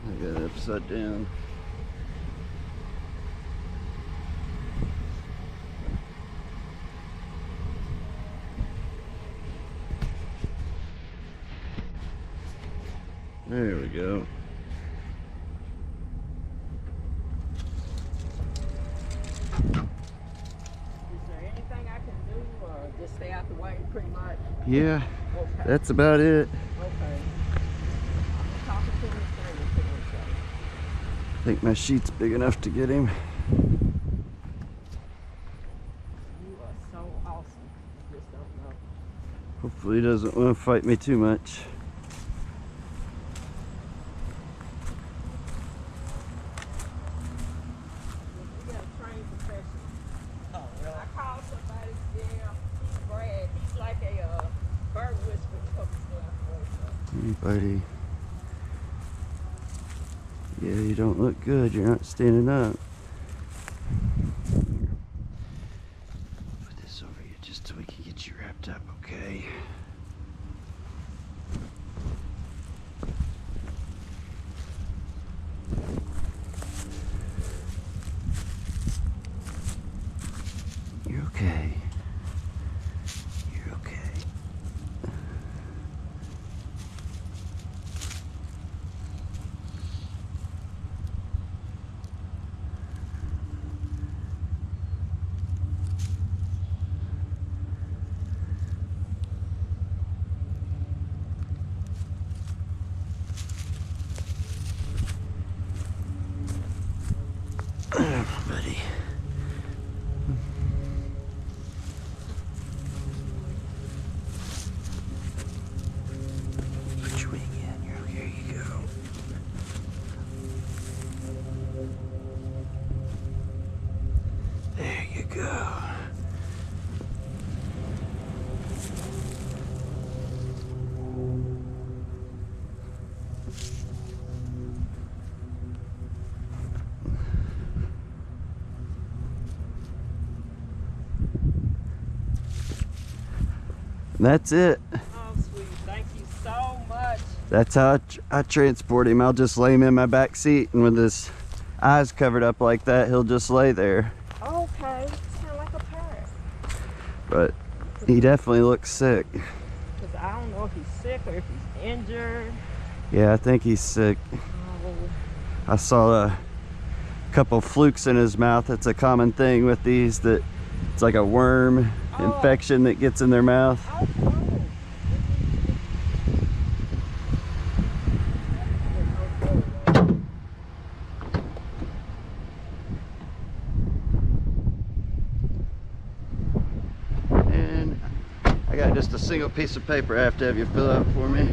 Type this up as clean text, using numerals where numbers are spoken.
I got it upside down. There we go. Is there anything I can do or just stay out the way pretty much? Yeah, Okay. that's about it. Okay. I'm talking to him straight. I think my sheet's big enough to get him. You are so awesome. Just don't know. Hopefully he doesn't want to fight me too much. We got a trained professional. Oh, really? I called somebody, yeah, he's Brad. He's like a bird whisperer couple stuff. Hey buddy. Yeah, you don't look good. You're not standing up. Put this over you just so we can get you wrapped up, okay? You're okay. You're okay. Buddy. Put your wing in. You're okay. Here you go. There you go. And that's it. Oh, sweet. Thank you so much. That's how I transport him. I'll just lay him in my back seat, and with his eyes covered up like that, he'll just lay there. Okay. Sound like a parrot. But he definitely looks sick. Because I don't know if he's sick or if he's injured. Yeah, I think he's sick. Oh. I saw a couple flukes in his mouth. It's a common thing with these, that it's like a worm infection that gets in their mouth. Oh. And I got just a single piece of paper I have to have you fill out for me.